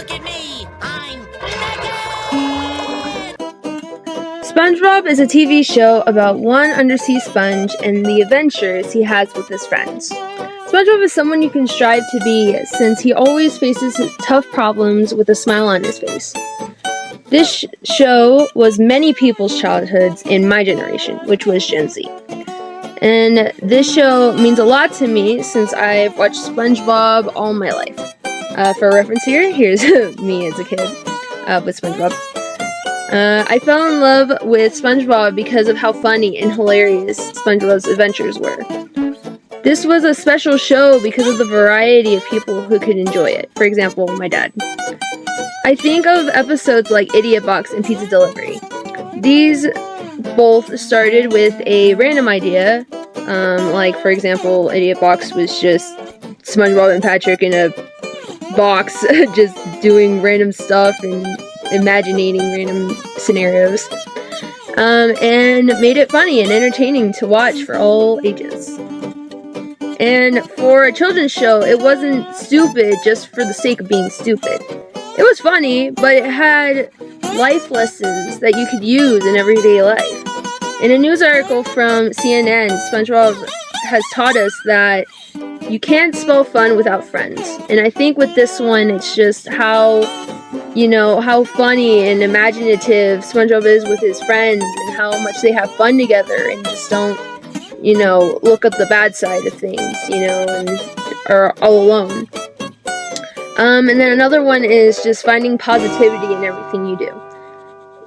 Look at me! I'm naked! SpongeBob is a TV show about one undersea sponge and the adventures he has with his friends. SpongeBob is someone you can strive to be, since he always faces tough problems with a smile on his face. This show was many people's childhoods in my generation, which was Gen Z. And this show means a lot to me since I've watched SpongeBob all my life. For reference here's me as a kid with SpongeBob. I fell in love with SpongeBob because of how funny and hilarious SpongeBob's adventures were. This was a special show because of the variety of people who could enjoy it. For example, my dad. I think of episodes like Idiot Box and Pizza Delivery. These both started with a random idea. Like, for example, Idiot Box was just SpongeBob and Patrick in a box just doing random stuff and imagining random scenarios. And made it funny and entertaining to watch for all ages. And for a children's show, it wasn't stupid just for the sake of being stupid. It was funny, but it had life lessons that you could use in everyday life. In a news article from CNN, SpongeBob has taught us that you can't spell fun without friends. And I think with this one, it's just how funny and imaginative SpongeBob is with his friends and how much they have fun together and just don't, look at the bad side of things, and are all alone. And then another one is just finding positivity in everything you do.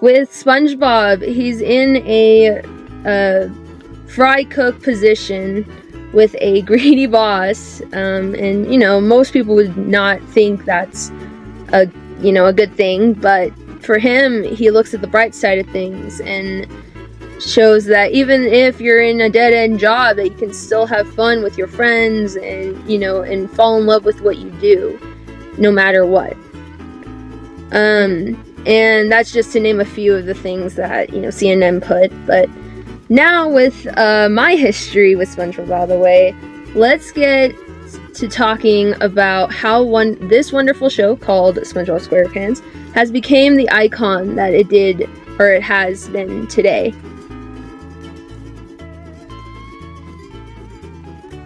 With SpongeBob, he's in a fry cook position with a greedy boss, and most people would not think that's a good thing, but for him, he looks at the bright side of things and shows that even if you're in a dead-end job, that you can still have fun with your friends and and fall in love with what you do, no matter what. And that's just to name a few of the things that CNN put. But now with my history with SpongeBob out of the way, let's get to talking about how this wonderful show called Spongebob Squarepants has become the icon that it did, or it has been today.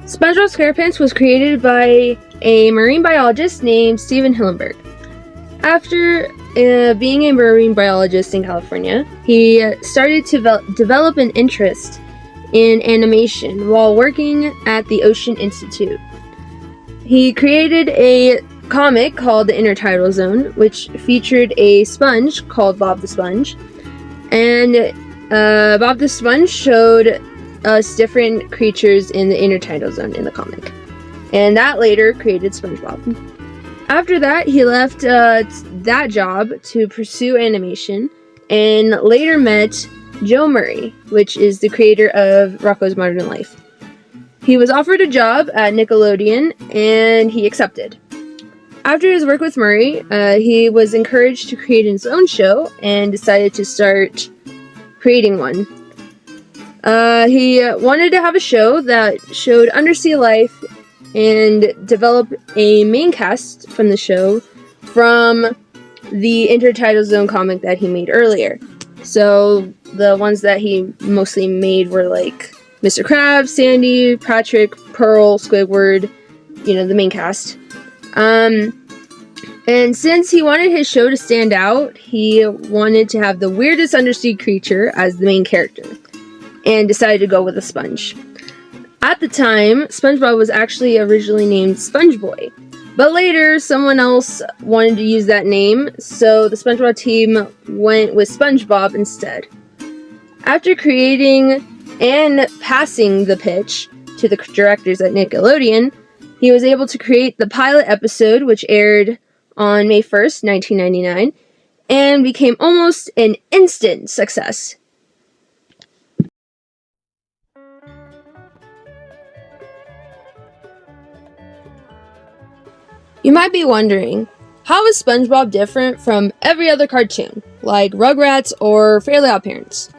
Spongebob Squarepants was created by a marine biologist named Steven Hillenburg. After being a marine biologist in California, he started to develop an interest in animation while working at the Ocean Institute. He created a comic called The Intertidal Zone, which featured a sponge called Bob the Sponge. And Bob the Sponge showed us different creatures in the intertidal zone in the comic. And that later created SpongeBob. After that, he left that job to pursue animation and later met Joe Murray, which is the creator of Rocko's Modern Life. He was offered a job at Nickelodeon and he accepted. After his work with Murray, he was encouraged to create his own show and decided to start creating one. He wanted to have a show that showed undersea life and develop a main cast from the show from the Intertidal Zone comic that he made earlier. So the ones that he mostly made were like Mr. Krabs, Sandy, Patrick, Pearl, Squidward, the main cast. And since he wanted his show to stand out, he wanted to have the weirdest undersea creature as the main character, and decided to go with a sponge. At the time, SpongeBob was actually originally named SpongeBoy, but later someone else wanted to use that name, so the SpongeBob team went with SpongeBob instead. After creating and passing the pitch to the directors at Nickelodeon, he was able to create the pilot episode, which aired on May 1st, 1999, and became almost an instant success. You might be wondering, how is SpongeBob different from every other cartoon, like Rugrats or Fairly OddParents?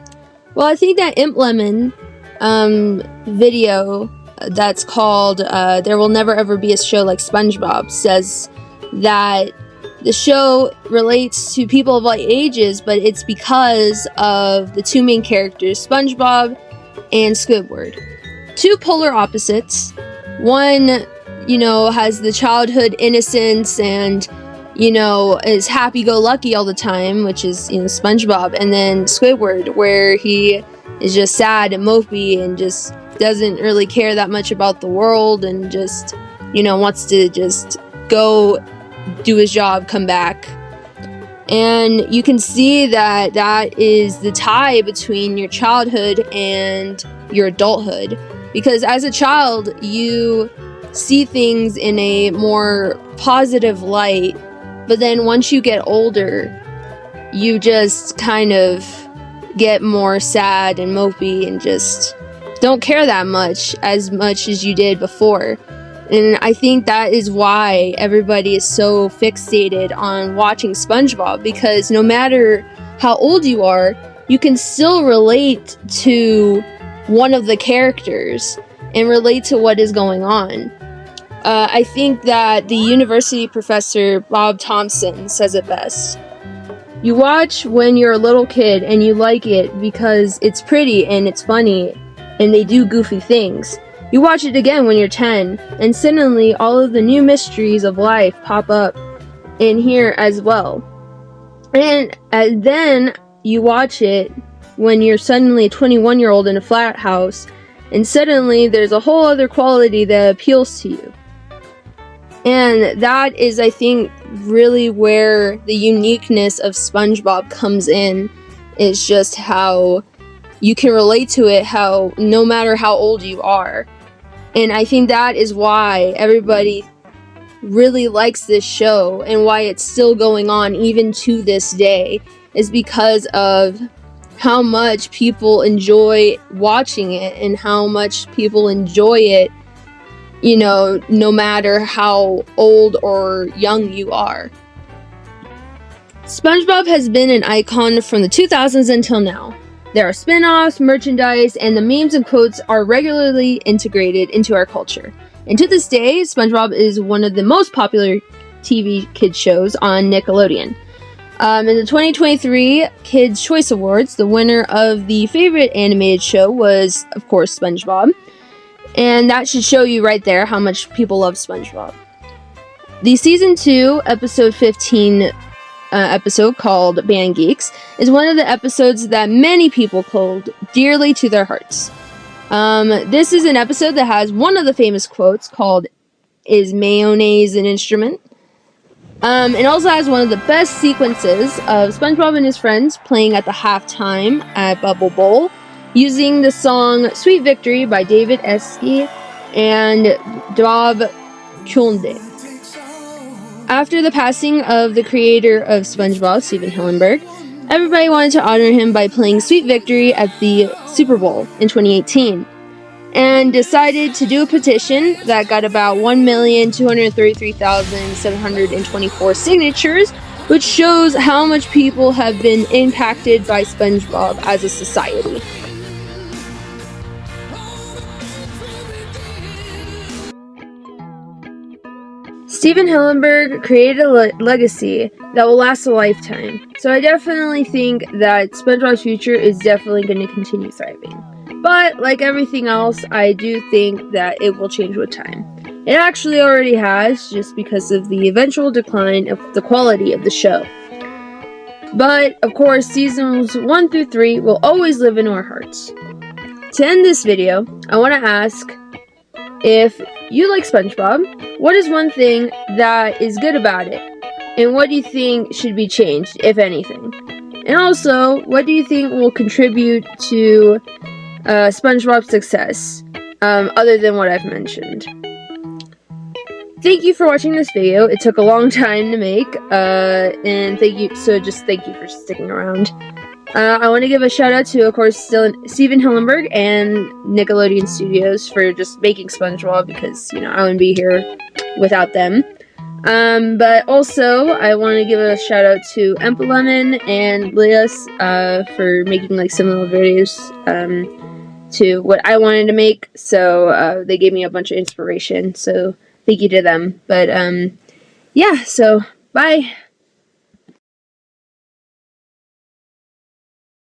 Well, I think that Imp Lemon video that's called There Will Never Ever Be a Show Like SpongeBob says that the show relates to people of all ages, but it's because of the two main characters, SpongeBob and Squidward. Two polar opposites. One, has the childhood innocence and, is happy-go-lucky all the time, which is, SpongeBob. And then Squidward, where he is just sad and mopey and just doesn't really care that much about the world and just, wants to just go do his job, come back. And you can see that that is the tie between your childhood and your adulthood. Because as a child, you see things in a more positive light. But then once you get older, you just kind of get more sad and mopey and just don't care that much as you did before. And I think that is why everybody is so fixated on watching SpongeBob, because no matter how old you are, you can still relate to one of the characters and relate to what is going on. I think that the university professor, Bob Thompson, says it best. You watch when you're a little kid and you like it because it's pretty and it's funny and they do goofy things. You watch it again when you're 10, and suddenly all of the new mysteries of life pop up in here as well. And then you watch it when you're suddenly a 21-year-old in a flat house, and suddenly there's a whole other quality that appeals to you. And that is, I think, really where the uniqueness of SpongeBob comes in, is just how you can relate to it, how no matter how old you are. And I think that is why everybody really likes this show and why it's still going on even to this day, is because of how much people enjoy watching it and how much people enjoy it, no matter how old or young you are. SpongeBob has been an icon from the 2000s until now. There are spin-offs, merchandise, and the memes and quotes are regularly integrated into our culture. And to this day, SpongeBob is one of the most popular TV kids shows on Nickelodeon. In the 2023 Kids' Choice Awards, the winner of the favorite animated show was, of course, SpongeBob. And that should show you right there how much people love SpongeBob. The Season 2, Episode 15 episode called Band Geeks is one of the episodes that many people hold dearly to their hearts. This is an episode that has one of the famous quotes called, "Is mayonnaise an instrument?" It also has one of the best sequences of SpongeBob and his friends playing at the halftime at Bubble Bowl, using the song Sweet Victory by David Esky and Bob Chulnde. After the passing of the creator of SpongeBob, Stephen Hillenburg, everybody wanted to honor him by playing Sweet Victory at the Super Bowl in 2018, and decided to do a petition that got about 1,233,724 signatures, which shows how much people have been impacted by SpongeBob as a society. Stephen Hillenburg created a legacy that will last a lifetime, so I definitely think that SpongeBob's future is definitely going to continue thriving. But, like everything else, I do think that it will change with time. It actually already has, just because of the eventual decline of the quality of the show. But, of course, seasons 1 through 3 will always live in our hearts. To end this video, I want to ask, if you like SpongeBob, what is one thing that is good about it? And what do you think should be changed, if anything? And also, what do you think will contribute to SpongeBob's success, other than what I've mentioned? Thank you for watching this video. It took a long time to make, and thank you for sticking around. I want to give a shout out to, of course, Stephen Hillenburg and Nickelodeon Studios for just making SpongeBob, because, I wouldn't be here without them. But also, I want to give a shout out to Empalemon and Lias for making similar videos to what I wanted to make. So they gave me a bunch of inspiration. So thank you to them. But yeah, so bye.